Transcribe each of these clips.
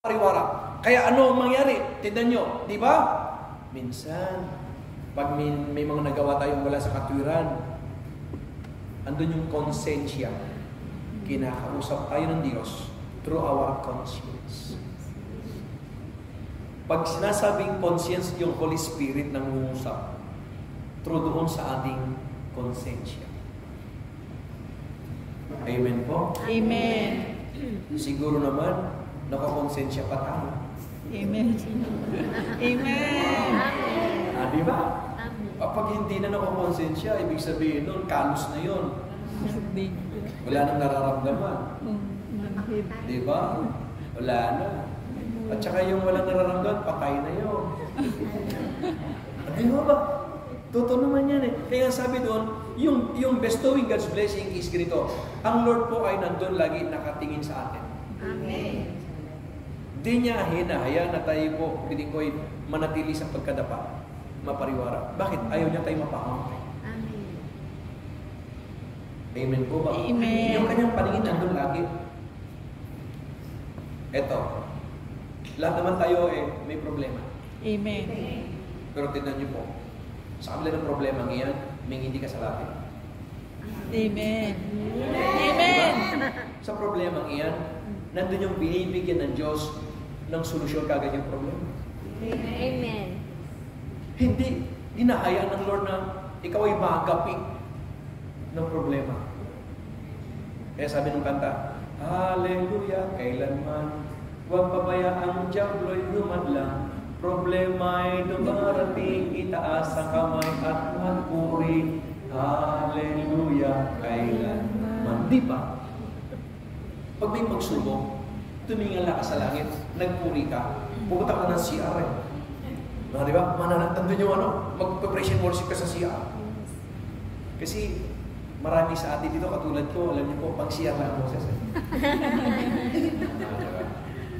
pariwara. Kaya ano ang mangyari? Tignan nyo, di ba? Minsan, pag may mga nagawa tayong wala sa katwiran, andun yung konsensya. Kinakausap tayo ng Diyos through our conscience. Pag sinasabing conscience, yung Holy Spirit nangungusap through doon sa ating konsensya. Amen po? Amen. Siguro naman, nakakonsensya pa tayo. Amen. Amen. Di ba? Kapag hindi na nakakonsensya, ibig sabihin nun, kalos na yun. Wala nang nararamdaman. Di ba? Wala na. At saka yung walang nararamdaman, patay na yun. Di ba? Totoo naman yan eh. Kaya sabi doon, yung bestowing God's blessing is ganito. Ang Lord po ay nandun lagi nakatingin sa atin. Amen. Di niya hinahayaan na tayo po, piling ko'y manatili sa pagkadapa, mapariwara. Bakit? Ayaw niya tayo mapahamak. Amen. Amen po ba? Amen. Yung kanyang paningin nandun lagi. Eto, lahat naman tayo may problema. Amen. Pero tingnan niyo po, sa kabila ng problema ngayon, may hindi ka sa lapit. Amen. Amen. Sa problema ngayon, nandun yung binibigyan ng Diyos ng solusyon kagad yung problema. Amen. Hindi hinahayaan ng Lord na ikaw ay magapi ng problema. Kaya sabi ng kanta, Hallelujah, kailanman huwag pabayaan ang diablo'y lumadlang. Problema ay dumarating, itaas ang kamay at magpuri. Hallelujah, kailanman. Di ba? Pag may pagsubok, tumingala ka sa langit, nagpuri ka, pupunta ka ng CR eh. Di ba? Mananandun yung mag-praise and worship ka sa CR. Kasi marami sa atin dito, katulad ko, alam niyo po, pag CR lang ang Moses eh.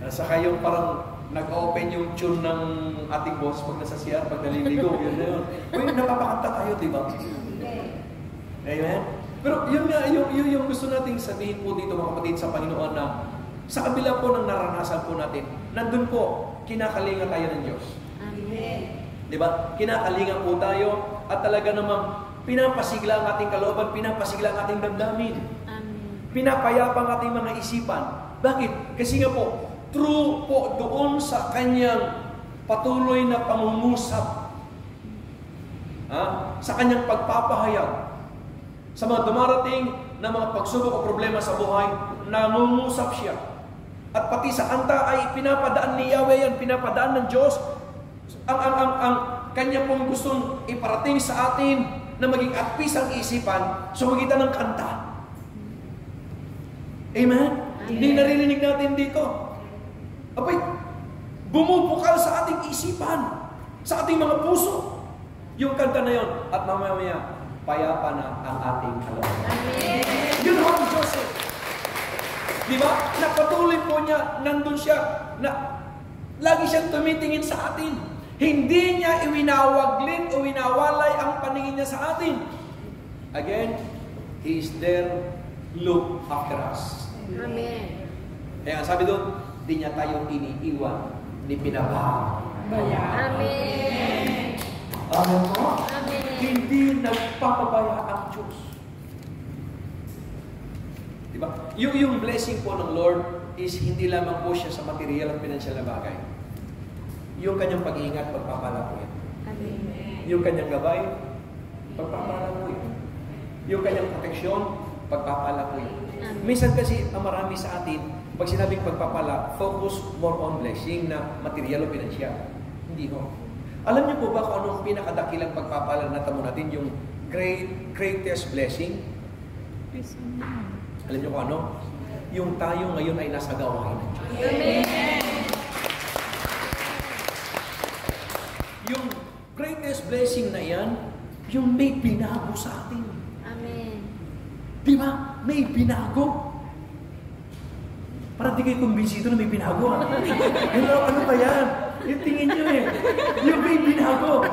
Saka yung parang nag-open yung tune ng ating boss pag nasa CR, pag naliligo, yun na yun. Uy, napapakanta tayo, di ba? Amen? Pero yun nga, yung gusto nating sabihin po dito mga kapatid sa Panginoon na sa kabila po ng naranasan po natin, nandun po, kinakalinga tayo ng Diyos. Amen. Di ba? Kinakalinga po tayo at talaga namang pinapasigla ang ating kalooban, pinapasigla ang ating damdamin. Amen. Pinapayapa ang ating mga isipan. Bakit? Kasi nga po, true po doon sa kanyang patuloy na pangungusap, sa kanyang pagpapahayag, sa mga dumarating na mga pagsubok o problema sa buhay, nangungusap siya. At pati sa kanta ay pinapadaan ni Yahweh yan, pinapadaan ng Diyos. Ang kanya pong gustong iparating sa atin na maging at peace ang isipan sa magitan ng kanta. Amen? Hindi naririnig natin dito. Abay, bumubukal sa ating isipan, sa ating mga puso. Yung kanta na yon at mamaya payapa na ang ating kalooban. Amen. Yun ho ang Diyos eh. Di ba? Napatuloy po niya, nandun siya, na lagi siyang tumitingin sa atin. Hindi niya iwinawaglin o winawalay ang paningin niya sa atin. Again, He is there, look after us. Amen. Kaya sabi doon, di niya tayo iniiwan, ni pinababayaan. Amen. Amen po? Amen. Hindi nagpapabaya ang Diyos. Diba? Yung blessing po ng Lord is hindi lamang po siya sa material at pinansyal na bagay. Yung kanyang pag-iingat, pagpapala po yan. Amen. Yung kanyang gabay, pagpapala po yan. Yung kanyang proteksyon, pagpapala po yan. Minsan kasi ang marami sa atin, pag sinabing pagpapala, focus more on blessing na material o pinansyal. Hindi ho. Alam niyo po ba kung anong pinakadakilang pagpapala na natamo natin, yung greatest blessing? Alam niyo kung ano? Yung tayo ngayon ay nasa gawain ng Diyos. Amen. Yung greatest blessing na yan, yung may binago sa atin. Amen. Di ba? May binago. Parang di kayo kumbinsido na may binago. Ano ba yan? Yung tingin nyo eh. Yung may binago.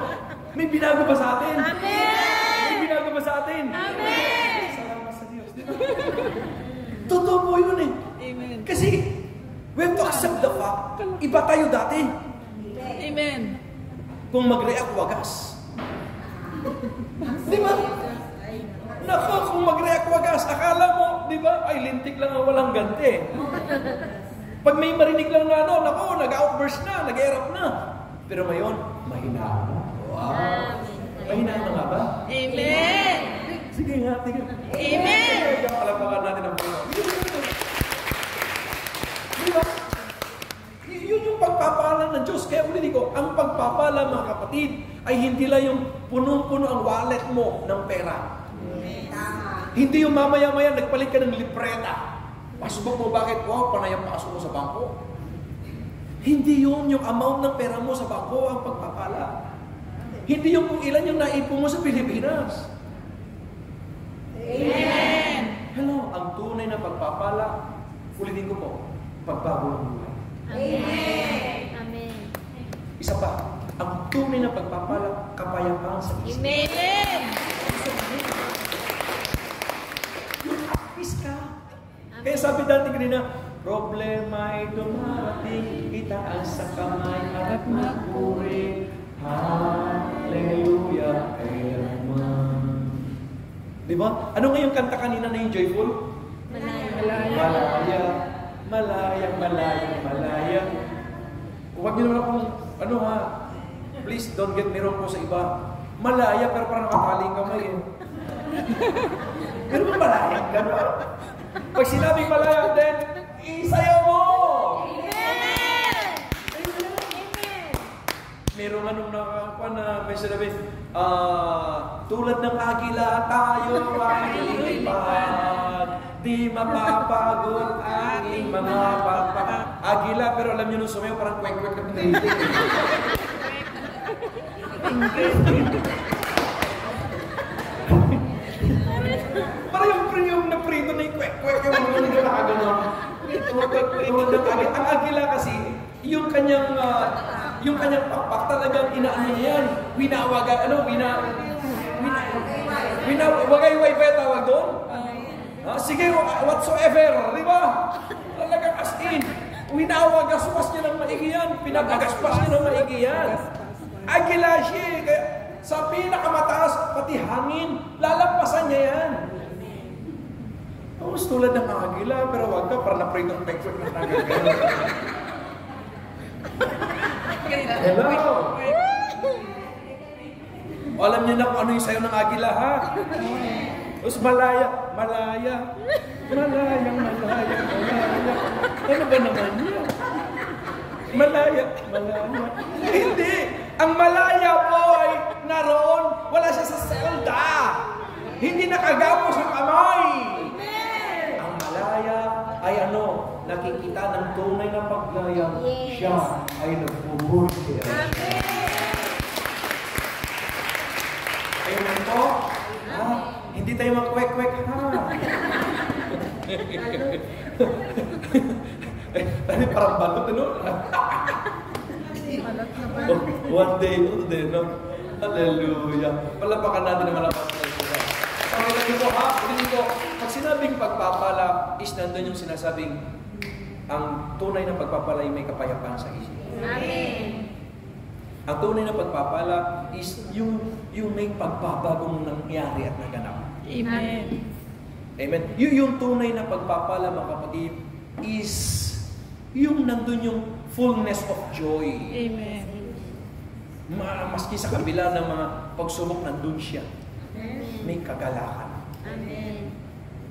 May binago ba sa atin? Amen. May binago ba sa atin? Amen. Salamat sa Diyos. Totoo po yun eh. Amen. Kasi, we have to accept the fact Iba tayo dati. Amen. Kung mag-react, wagas. Di ba? Nako, kung mag-react, wagas. Akala mo, di ba? Ay, lintik lang ang walang ganti. Pag may marinig lang na ano, nako, nag-outburst na, nag-erupt na. Pero ngayon, mahina. Wow. Mahina na nga ba? Amen. Sige nga, sige. Amen. Palapakan natin ang Panginoon. Di ba? Yun yung pagpapala ng Diyos. Kaya ulit ko, ang pagpapala, mga kapatid, ay hindi lang yung punong-puno ang wallet mo ng pera. Hindi yung mamaya-maya nagpalit ka ng libreta. Pasubok mo bakit? Wow, panay ang pasok mo sa bangko. Hindi yun yung amount ng pera mo sa bangko ang pagpapala. Hindi yung kung ilan yung naipon mo sa Pilipinas. Amen. Hello, ang tunay na pagpapala, ulitin ko po, pagbago ng buhay. Amen. Amen. Isa pa, ang tunay na pagpapala, kapayapaan sa isip. Amen. Yung apis ka. Kaya sabi dati kanina, problema ay dumarating, itaas sa kamay at magpuri. Hallelujah, kailanman. Di ba? Ano nga yung kanta kanina na yung joyful? Malaya. Malaya, malaya, malaya, malaya. Huwag niyo naman akong, ano ha, please don't get me wrong po sa iba. Malaya, pero parang nakakaling kamay eh. Pero ba malaya? Gano'n? Pag sinabing malaya, then, isayaw mo! Merong anong nakakuha na may sinabi, tulad ng agila tayo ay lilipad, di mapapagod ating mga agila, pero alam niyo nung sumayo parang kwek-kwek na pinili. Parang yung naprito na yung kwek-kwek yung mga nagkakagano. Tulad ng agila. Ang agila kasi, yung kanyang pakpak talagang inaano niya yan. Winawagan, wagay-way ba tawag doon? Sige, whatsoever, di ba? Talagang as in, winawagaspas niya ng maigi yan, pinabagaspas niya ng maigi yan. Agila siya, kaya sa pinakamataas, pati hangin, lalampasan niya yan. Tapos tulad ng agila, pero wag ka, parang napritong pek-pek na nagagano. Hello! Alam niyo na kung ano yung sayo ng agila, ha? Tapos malaya. Ano ba naman yun? Malaya. Hindi! Ang malaya po ay naroon, wala siya sa selda. Hindi nakagapos ang kamay. Ang malaya ay ano? Nakikita ng tunay na paglayang siya ay nagbubuti. Ayun po, hindi tayo makwek-kwek, ha? Ano, parang balot, ano? One day, no? Hallelujah. Palapakan natin ang malakas na ito. Sabi natin ko, pag sinabing pagpapala, is nandun yung sinasabing ang tunay na pagpapala ay may kapayapaan sa isip. Amen. Ang tunay na pagpapala is yung may pagbabagong nangyari at naganap. Amen. Amen. Yung tunay na pagpapala, mga kapatid, is yung nandun yung fullness of joy. Amen. Maski sa kabila ng mga pagsubok, nandun siya. Amen. May kagalakan. Amen.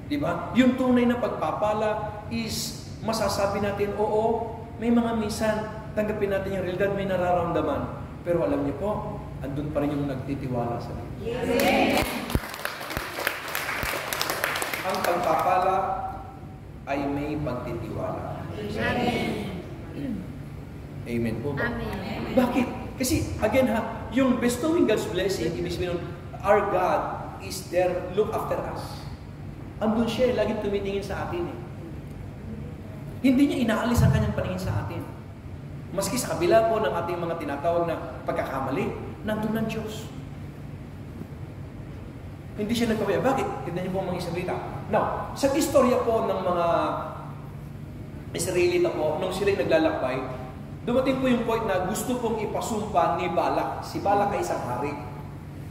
Diba? Yung tunay na pagpapala is masasabi natin, oo, may mga minsan, tanggapin natin yung realidad, may nararamdaman. Pero alam niyo po, andun pa rin yung nagtitiwala sa Diyos. Yes. Ang pagpapala ay may pagtitiwala. Amen. Amen po ba? Amen. Bakit? Kasi, again ha, yung bestowing God's blessing, ibig sabihin, our God is there, look after us. Andun siya, laging tumitingin sa atin eh. Hindi niya inaalis ang kanyang paningin sa atin. Maski sa kabila po ng ating mga tinatawag na pagkakamali, nandun ng Diyos. Hindi siya nagpapaya. Bakit? Tignan niyo po ang mga Israelita. Now, sa istorya po ng mga Israelita po, nung sila'y naglalakbay, Dumating po yung point na gusto pong ipasumpa ni Balak. Si Balak ay isang hari.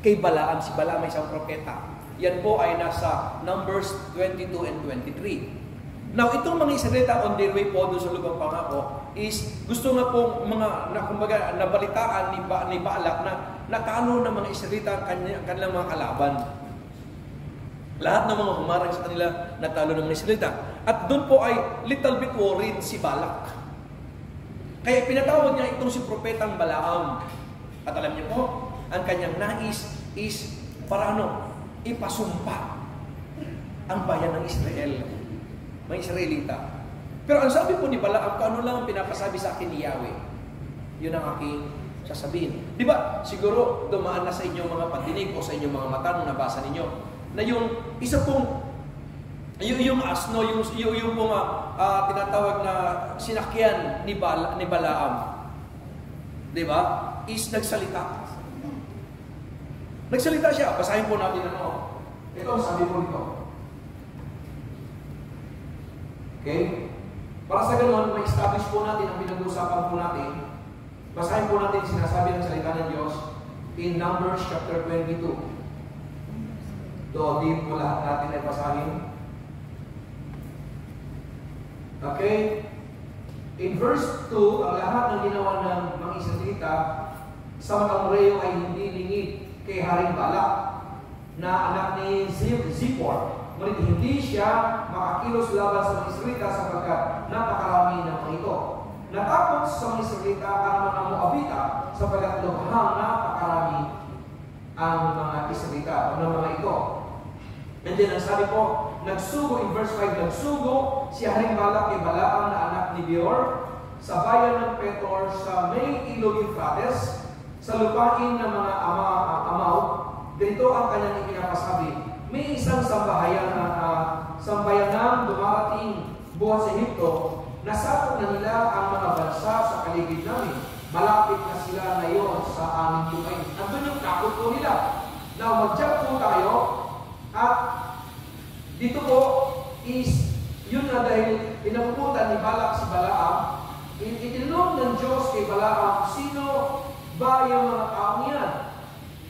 Kay Balaam, si Balaam ay isang propeta. Yan po ay nasa Numbers 22 and 23. Now, itong mga Israelita on their way po doon sa lugar pangako is gusto nga pong kumbaga, nabalitaan ni Balak na natalo ng mga Israelita ang kanilang mga kalaban. Lahat ng mga humarang sa kanila natalo ng mga Israelita. At doon po ay little bit worried si Balak. Kaya pinatawag niya itong si Propetang Balaam. At alam niyo po, ang kanyang nais is para ipasumpa ang bayan ng Israel, mga Israelita. Pero ang sabi po ni Balaam, kung ano lang ang pinapasabi sa akin ni Yahweh, yun ang aking sasabihin. Di ba? Siguro dumaan na sa inyong mga pandinig o sa inyong mga mata nung nabasa ninyo na yung isa pong yung asno, yung pong tinatawag na sinakyan ni Balaam, di ba? Is nagsalita. Nagsalita siya. Basahin po natin ito ang sabi po nito. Okay? Para sa ganun, ma-establish po natin ang pinag-uusapan po natin. Basahin po natin sinasabi ng salita ng Diyos in Numbers chapter 22. Doon, di po lahat natin ay basahin. Okay? In verse 2, ang lahat ng ginawa ng mga Israelita sa Amreo ay hindi lingid kay Haring Balak na anak ni Zippor. Ngunit hindi siya makakilos laban sa mga Israelita sapagkat napakarami ng mga ito. Natakot sa mga Israelita ang mga Moabita sapagkat lubhang napakarami ang mga Israelita o ng mga ito. And then ang sabi po, nagsugo in verse 5, nagsugo si Haring Balak kay Balaam na anak ni Beor sa bayan ng Petor sa may ilog Euphrates sa lupain ng mga amaw. Ganito ang kanyang ipinapasabi, may isang sambayanang dumarating buhat sa Ehipto, nasakop na nila ang mga bansa sa paligid namin. Malapit na sila ngayon sa aming lupain. Andun yung takot po nila. Now, mag-jump po tayo. At dito po is yun na dahil pinapupunta ni Balak si Balaam, itinanong ng Diyos kay Balaam, sino ba yung mga taong yan?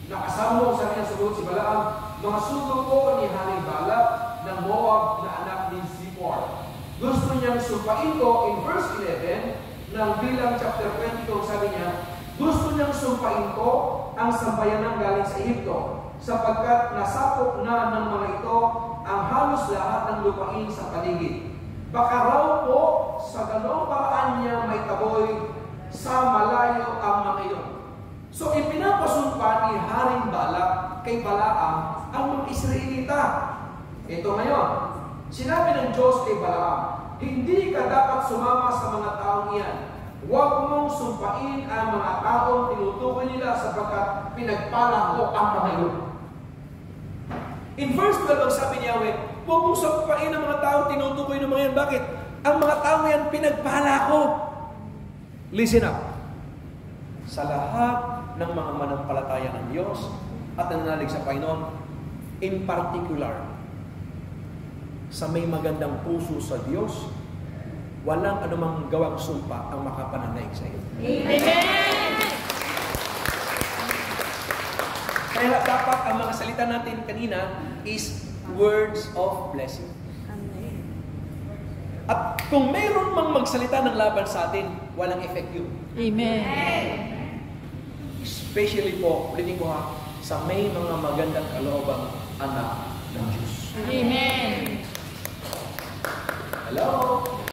Nakasama mo sa kanyang sagot si Balaam, mga sugo po ni Haring Balak ng Moab na anak ni Zippor. Gusto niyang sumpain ko in verse 11 ng Bilang chapter 22, sabi niya, gusto niyang sumpain ko ang sambayanang galing sa Ehipto, sapagkat nasakop na ng mga ito ang halos lahat ng lupain sa paligid. Baka raw po sa ganong paraan niya may taboy sa malayo ang mga iyon. So ipinapasumpa ni Haring Balak kay Balaam ang mga Israelita. Ito ngayon, sinabi ng Diyos kay Balaam, hindi ka dapat sumama sa mga taong iyan. Huwag mong sumpain ang mga taong tinutukoy nila sapagkat pinagpala ko ang mga iyon. In verse 12, ang sabi ni Yahweh, huwag mong sumpain ang mga taong tinutukoy ng mga yan. Bakit? Ang mga taong yan pinagpala ko. Listen up. Sa lahat ng mga manampalataya ng Diyos at nananalig sa Panginoon, in particular, sa may magandang puso sa Diyos, walang anumang gawang sumpa ang makapananaig sa iyo. Amen! Kaya dapat ang mga salita natin kanina is words of blessing. At kung mayroon mang magsalita ng laban sa atin, walang effect yun. Amen! Especially po, ulitin ko sa may mga magandang kaloobang anak ng Diyos. Amen!